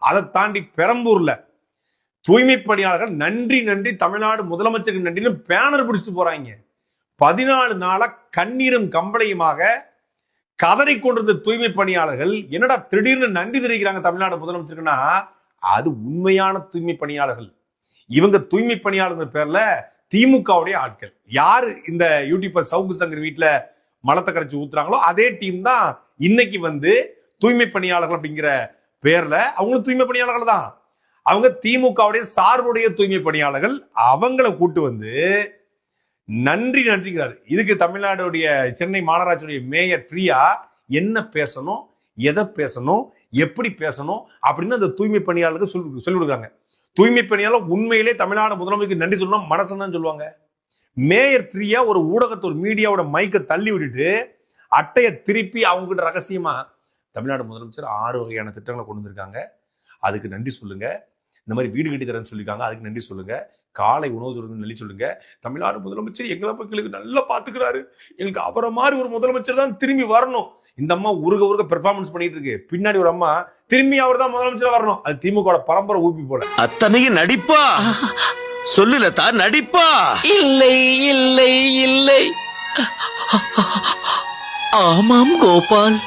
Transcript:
அதை தாண்டி பெரம்பூர்ல தூய்மை பணியாளர்கள் நன்றி நன்றி தமிழ்நாடு முதலமைச்சருக்கு நன்றின்னு பேனர் பிடிச்சிட்டு போறாங்க. 14 நாளா கண்ணீரும் கம்பளையுமாக கதறி கொண்டிருந்த தூய்மை பணியாளர்கள் என்னடா திடீர்னு நன்றி தெரிவிக்கிறாங்க தமிழ்நாடு முதலமைச்சருக்குன்னா அது உண்மையான தூய்மை பணியாளர்கள். இவங்க தூய்மை பணியாளர்கள் பேர்ல திமுகவுடைய ஆட்கள். யாரு இந்த யூடியூபர் சவுக்கு சங்கர் வீட்டுல மலத்தை கரைச்சி ஊத்துறாங்களோ அதே டீம் தான் இன்னைக்கு தூய்மை பணியாளர்கள் அப்படிங்கிற பேர்ல அவங்களும் தூய்மை பணியாளர்கள் தான். அவங்க திமுகவுடைய சார்புடைய தூய்மை பணியாளர்கள். அவங்களை கூட்டு நன்றி நன்றிங்கிறாரு. இதுக்கு தமிழ்நாடுடைய சென்னை மாநகராட்சியுடைய மேயர் பிரியா என்ன பேசணும், எதை பேசணும், எப்படி பேசணும் அப்படின்னு அந்த தூய்மை பணியாளருக்கு சொல்லி கொடுக்குறாங்க. தூய்மை பணியாளர் உண்மையிலே தமிழ்நாடு முதலமைச்சருக்கு நன்றி சொல்லணும் மனசுல தான் சொல்லுவாங்க. மேயர் பிரியா ஒரு ஊடகத்தை ஒரு மீடியாவோட மைக்கை தள்ளி விட்டுட்டு அட்டையை திருப்பி அவங்க கிட்ட ரகசியமா தமிழ்நாடு முதலமைச்சர் 6 வகையான திட்டங்களை கொண்டு வந்திருக்காங்க, அதுக்கு நன்றி சொல்லுங்க. இந்த மாதிரி வீடு கட்டி தரேன்னு சொல்லியிருக்காங்க, அதுக்கு நன்றி சொல்லுங்க. காலை உணவு நன்றி சொல்லுங்க. தமிழ்நாடு முதலமைச்சர் எங்களை மக்களுக்கு நல்லா பாத்துக்கிறாரு, எங்களுக்கு அவரை மாதிரி ஒரு முதலமைச்சர் தான் திரும்பி வரணும். இந்த அம்மா உருக பெர்ஃபார்மன்ஸ் பண்ணிட்டு இருக்கு. பின்னாடி ஒரு அம்மா திரும்பி அவர் தான் முதலமைச்சர் வரணும். அது திமுக பரம்பரை ஊப்பி போல. அத்தனையும் நடிப்பா சொல்லுல தான் நடிப்பா. இல்லை இல்லை இல்லை, ஆமாம் கோபால்.